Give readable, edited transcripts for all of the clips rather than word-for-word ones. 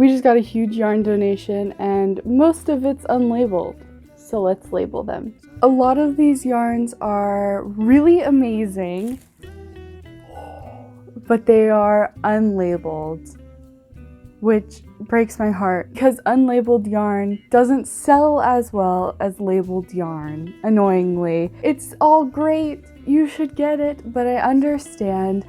We just got a huge yarn donation and most of it's unlabeled, so let's label them. A lot of these yarns are really amazing, but they are unlabeled, which breaks my heart because unlabeled yarn doesn't sell as well as labeled yarn, annoyingly. It's all great, you should get it, but I understand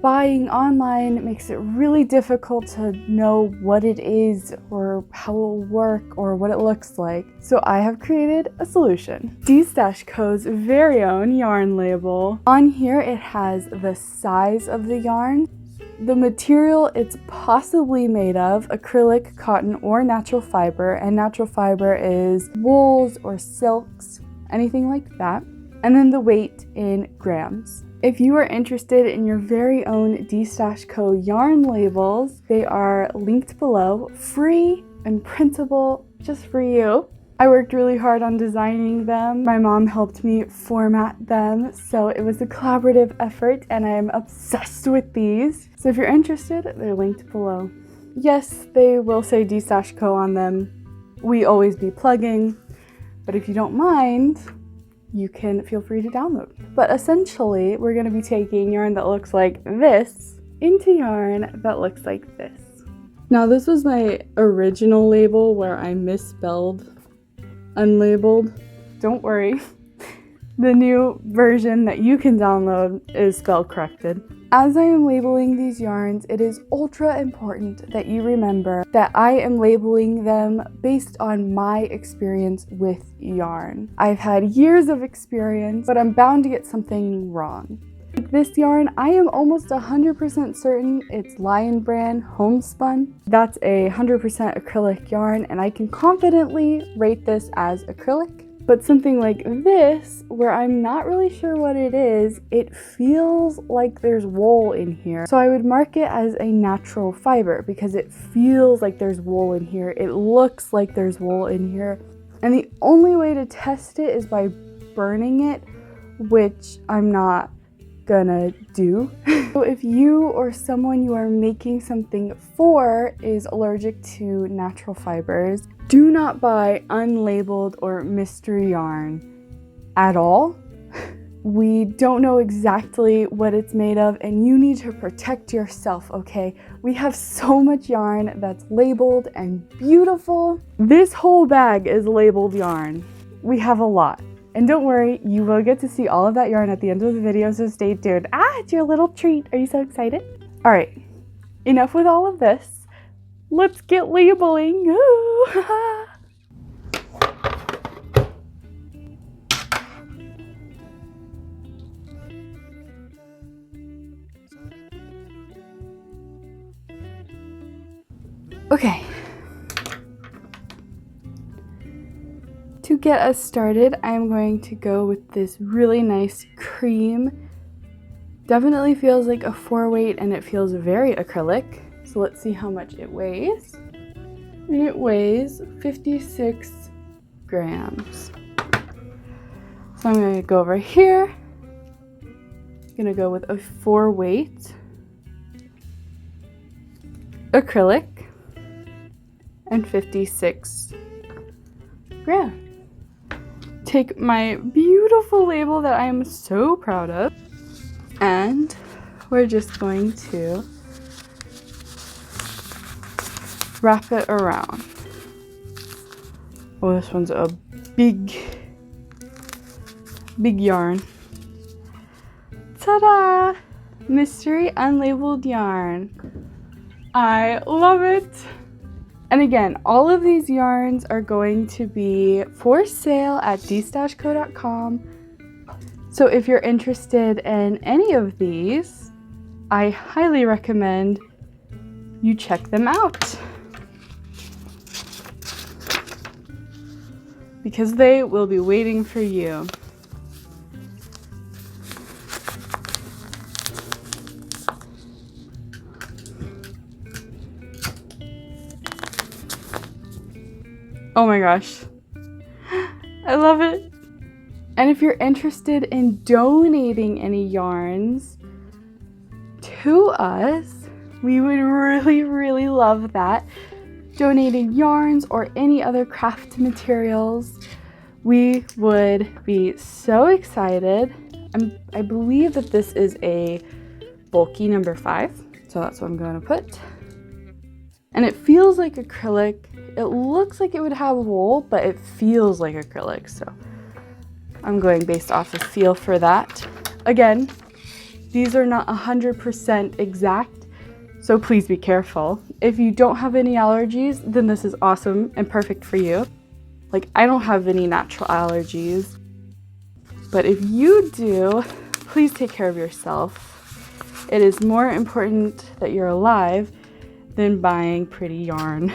buying online makes it really difficult to know what it is or how it will work or what it looks like. So I have created a solution. Destash Co's very own yarn label. On here it has the size of the yarn, the material it's possibly made of, acrylic, cotton, or natural fiber, and natural fiber is wools or silks, anything like that, and then the weight in grams. If you are interested in your very own Destash Co yarn labels, they are linked below, free and printable just for you. I worked really hard on designing them. My mom helped me format them, so it was a collaborative effort and I am obsessed with these. So if you're interested, they're linked below. Yes, they will say Destash Co on them. We always be plugging, but if you don't mind, you can feel free to download. But essentially, we're gonna be taking yarn that looks like this into yarn that looks like this. Now, this was my original label where I misspelled unlabeled. Don't worry. The new version that you can download is spell corrected. As I am labeling these yarns, it is ultra important that you remember that I am labeling them based on my experience with yarn. I've had years of experience, but I'm bound to get something wrong. Like this yarn, I am almost 100% certain it's Lion brand homespun. That's a 100% acrylic yarn, and I can confidently rate this as acrylic. But something like this, where I'm not really sure what it is, it feels like there's wool in here. So I would mark it as a natural fiber because it feels like there's wool in here. It looks like there's wool in here. And the only way to test it is by burning it, which I'm not gonna do. So if you or someone you are making something for is allergic to natural fibers, do not buy unlabeled or mystery yarn at all. We don't know exactly what it's made of and you need to protect yourself, okay? We have so much yarn that's labeled and beautiful. This whole bag is labeled yarn. We have a lot. And don't worry, you will get to see all of that yarn at the end of the video, so stay tuned. It's your little treat. Are you so excited? All right, enough with all of this. Let's get labeling. Okay. To get us started, I'm going to go with this really nice cream. Definitely feels like a 4-weight and it feels very acrylic. So let's see how much it weighs. And it weighs 56 grams. So I'm going to go over here. I'm going to go with a 4-weight acrylic and 56 grams. Take my beautiful label that I am so proud of, and we're just going to wrap it around. Oh, this one's a big yarn. Ta-da! Mystery unlabeled yarn. I love it. And again, all of these yarns are going to be for sale at destashco.com. So if you're interested in any of these, I highly recommend you check them out, because they will be waiting for you. Oh my gosh, I love it. And if you're interested in donating any yarns to us, we would really love that. donating yarns or any other craft materials, we would be so excited. I believe that this is a bulky number 5, so that's what I'm going to put. And it feels like acrylic. It looks like it would have wool, but it feels like acrylic, so I'm going based off the feel for that. Again, these are not 100% exact, so please be careful. If you don't have any allergies, then this is awesome and perfect for you. Like, I don't have any natural allergies, but if you do, please take care of yourself. It is more important that you're alive than buying pretty yarn.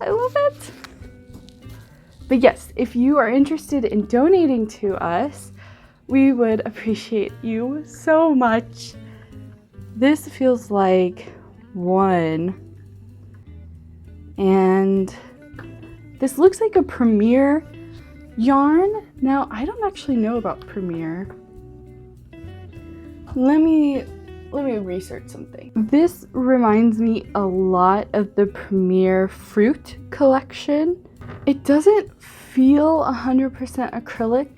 I love it. But yes, if you are interested in donating to us, we would appreciate you so much. This feels like one. And this looks like a Premier yarn. Now, I don't actually know about Premier. Let me research something. This reminds me a lot of the Premier Fruit collection. It doesn't feel 100% acrylic.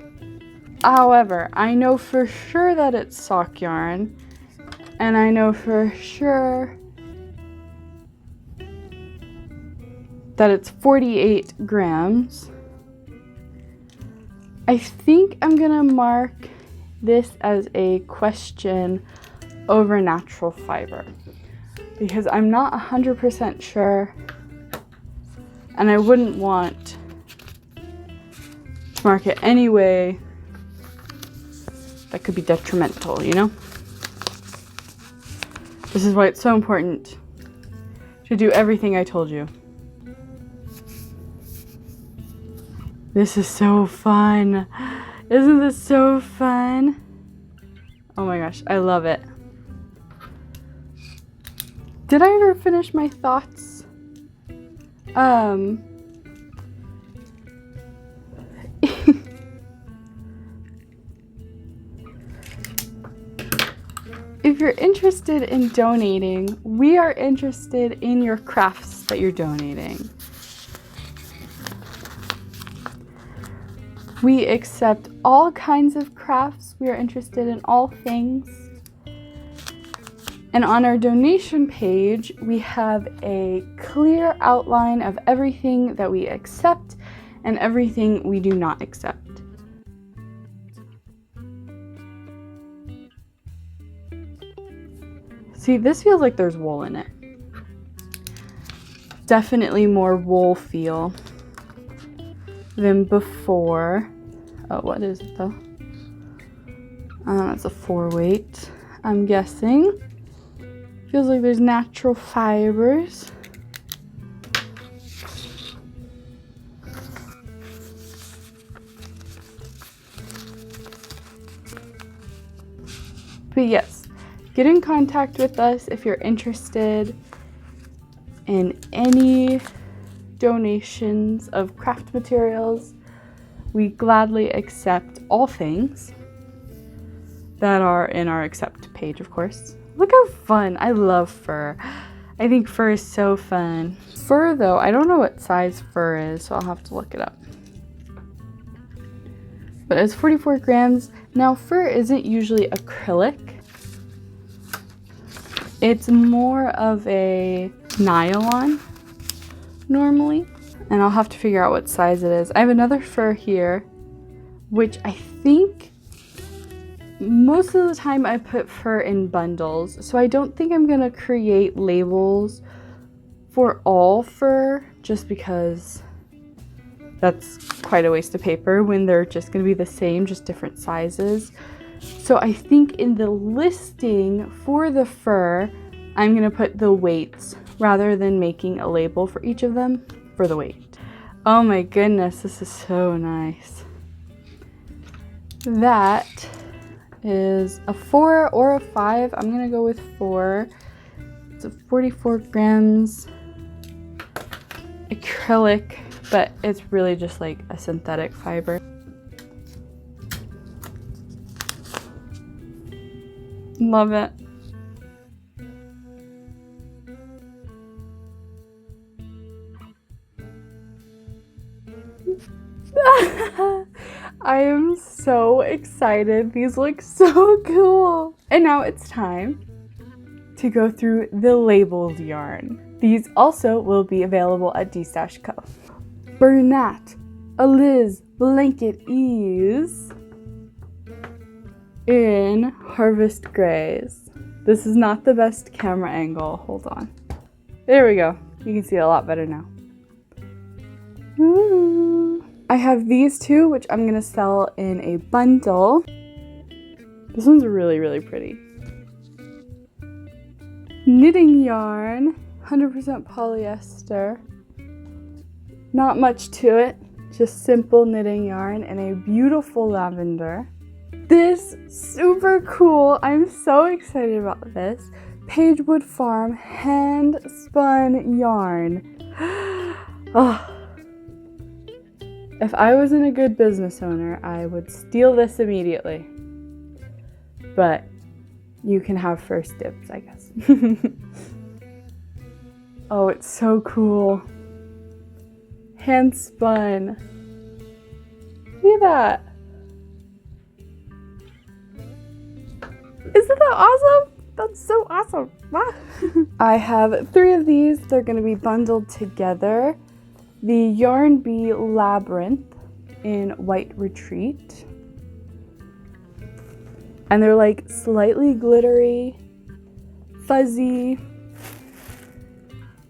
However, I know for sure that it's sock yarn, and I know for sure that it's 48 grams. I think I'm gonna mark this as a question over natural fiber because I'm not 100% sure, and I wouldn't want to mark it anyway that could be detrimental, you know? This is why it's so important to do everything I told you. This is so fun. Isn't this so fun? Oh my gosh, I love it. Did I ever finish my thoughts? If you're interested in donating, we are interested in your crafts that you're donating. We accept all kinds of crafts. We are interested in all things. And on our donation page, we have a clear outline of everything that we accept and everything we do not accept. See, this feels like there's wool in it. Definitely more wool feel than before. Oh, what is it though? It's a 4-weight, I'm guessing. Feels like there's natural fibers. But yes, get in contact with us if you're interested in any donations of craft materials. We gladly accept all things that are in our accept page, of course. Look how fun. I love fur. I think fur is so fun. Fur though, I don't know what size fur is, so I'll have to look it up. But it's 44 grams. Now, fur isn't usually acrylic. It's more of a nylon normally, and I'll have to figure out what size it is. I have another fur here, which I think most of the time I put fur in bundles, so I don't think I'm gonna create labels for all fur just because that's quite a waste of paper when they're just gonna be the same, just different sizes. So I think in the listing for the fur, I'm gonna put the weights rather than making a label for each of them for the weight. Oh my goodness, this is so nice. That is a 4 or a 5. I'm gonna go with 4. It's a 44 grams acrylic, but it's really just like a synthetic fiber. Love it. I am so excited. These look so cool. And now it's time to go through the labeled yarn. These also will be available at Destash Co. Bernat Aliz Blanket Ease in Harvest Grays. This is not the best camera angle. Hold on. There we go. You can see it a lot better now. Ooh. I have these two, which I'm gonna sell in a bundle. This one's really, really pretty. Knitting yarn, 100% polyester. Not much to it, just simple knitting yarn and a beautiful lavender. This super cool. I'm so excited about this. Pagewood Farm hand spun yarn. Oh. If I wasn't a good business owner, I would steal this immediately. But you can have first dibs, I guess. Oh, it's so cool. Hand spun. Look at that. Isn't that awesome? That's so awesome. Ah. I have 3 of these. They're going to be bundled together. The Yarn Bee Labyrinth in White Retreat. And they're like slightly glittery, fuzzy,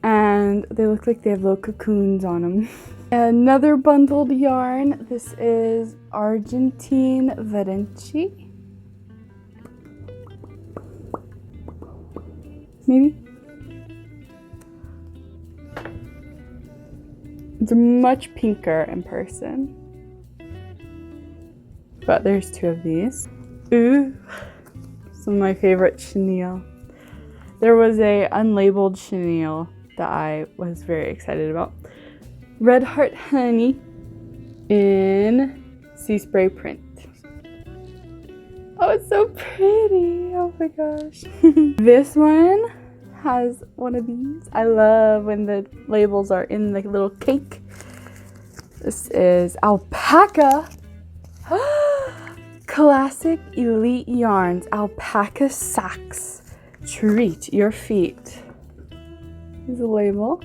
and they look like they have little cocoons on them. Another bundled yarn. This is Argentine Varenchi. Maybe? It's much pinker in person. But there's 2 of these. Ooh, some of my favorite chenille. There was a unlabeled chenille that I was very excited about. Red Heart Honey in Sea Spray Print. Oh, it's so pretty. Oh my gosh. This one has one of these. I love when the labels are in the little cake. This is Alpaca. Classic Elite Yarns Alpaca Socks. Treat your feet. There's a label.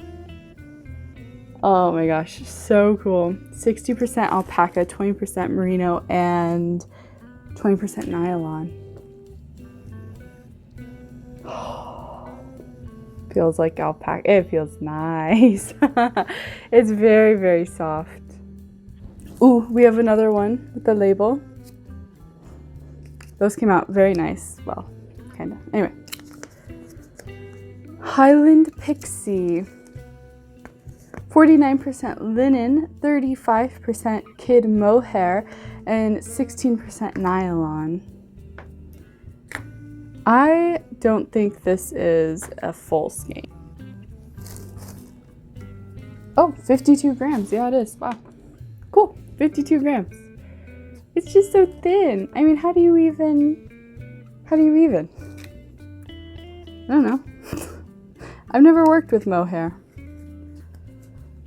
Oh my gosh, so cool. 60% alpaca, 20% merino, and 20% nylon. Feels like alpaca. It feels nice. It's very, very soft. Ooh, we have another one with the label. Those came out very nice. Well, kind of. Anyway. Highland Pixie. 49% linen, 35% kid mohair, and 16% nylon. I don't think this is a full skein. Oh, 52 grams. Yeah, it is. Wow. Cool. 52 grams. It's just so thin. I mean, how do you even? I don't know. I've never worked with mohair.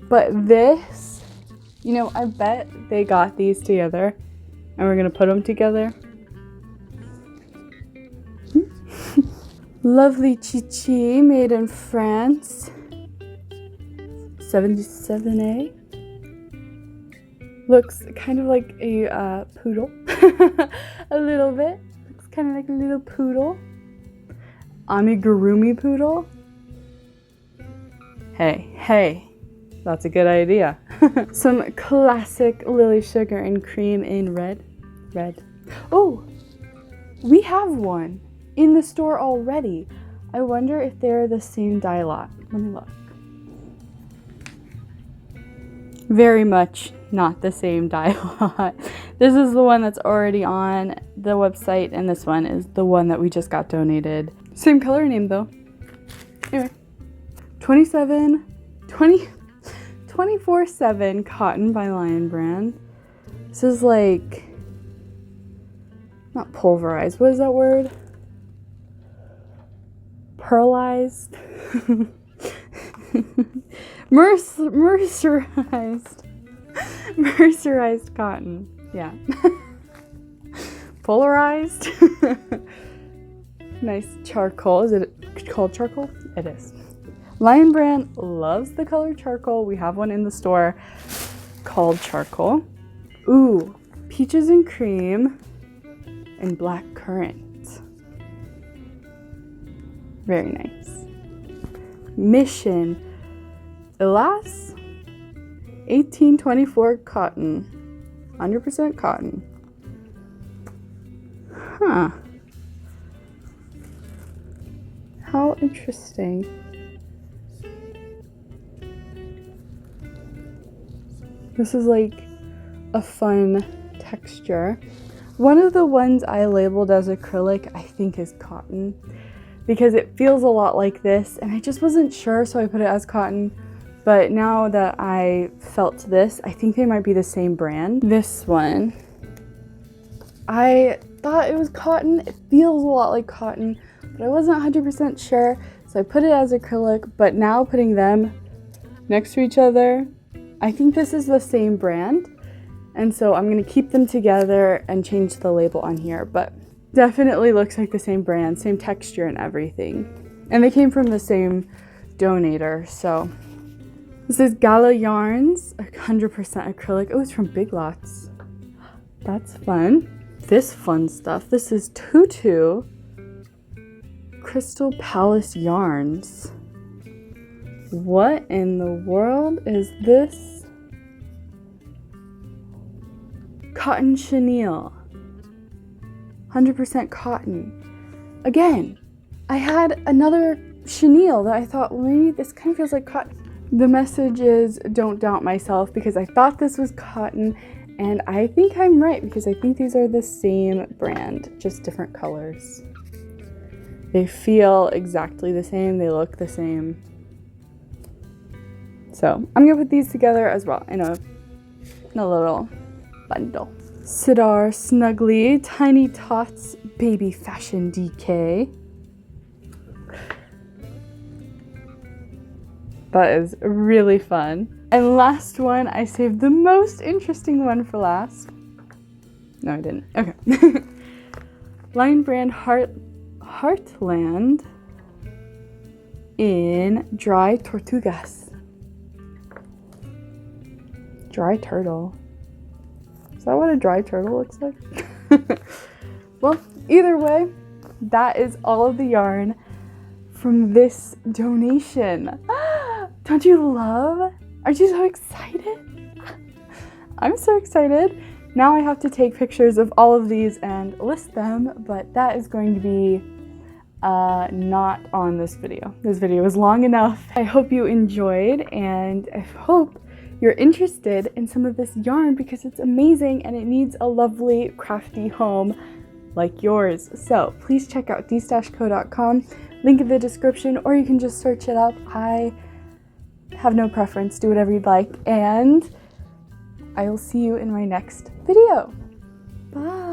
But this, you know, I bet they got these together and we're gonna put them together. Lovely Chichi, made in France. 77A. Looks kind of like a poodle. A little bit. Looks kind of like a little poodle. Amigurumi poodle. Hey. That's a good idea. Some classic Lily Sugar and Cream in red. Oh, we have one in the store already. I wonder if they're the same dye lot. Let me look. Very much not the same dye lot. This is the one that's already on the website, and this one is the one that we just got donated. Same color name though. Anyway, 24/7 cotton by Lion Brand. This is like, not pulverized, what is that word? Pearlized? Mercerized cotton. Yeah. Polarized. Nice charcoal. Is it called charcoal? It is. Lion Brand loves the color charcoal. We have one in the store called charcoal. Ooh, peaches and cream and black currant. Very nice. Mission Elas 1824 cotton. 100% cotton. Huh. How interesting. This is like a fun texture. One of the ones I labeled as acrylic I think is cotton because it feels a lot like this and I just wasn't sure, so I put it as cotton. But now that I felt this, I think they might be the same brand. This one, I thought it was cotton. It feels a lot like cotton, but I wasn't 100% sure, so I put it as acrylic. But now putting them next to each other, I think this is the same brand. And so I'm gonna keep them together and change the label on here, but definitely looks like the same brand, same texture and everything. And they came from the same donator, so. This is Gala Yarns, 100% acrylic. Oh, it's from Big Lots. That's fun. This fun stuff. This is Tutu Crystal Palace Yarns. What in the world is this? Cotton chenille. 100% cotton. Again, I had another chenille that I thought, well, maybe this kind of feels like cotton. The message is, don't doubt myself, because I thought this was cotton, and I think I'm right because I think these are the same brand, just different colors. They feel exactly the same, they look the same. So I'm gonna put these together as well in a little bundle. Sidar Snuggly Tiny Tots Baby Fashion DK. That is really fun. And last one, I saved the most interesting one for last. No, I didn't. Okay. Lion Brand Heartland in Dry Tortugas. Dry turtle. Is that what a dry turtle looks like? Well, either way, that is all of the yarn from this donation. Don't you love? Aren't you so excited? I'm so excited. Now I have to take pictures of all of these and list them, but that is going to be not on this video. This video is long enough. I hope you enjoyed, and I hope you're interested in some of this yarn because it's amazing and it needs a lovely crafty home like yours. So please check out destashco.com, link in the description, or you can just search it up. I have no preference, do whatever you'd like, and I will see you in my next video. Bye.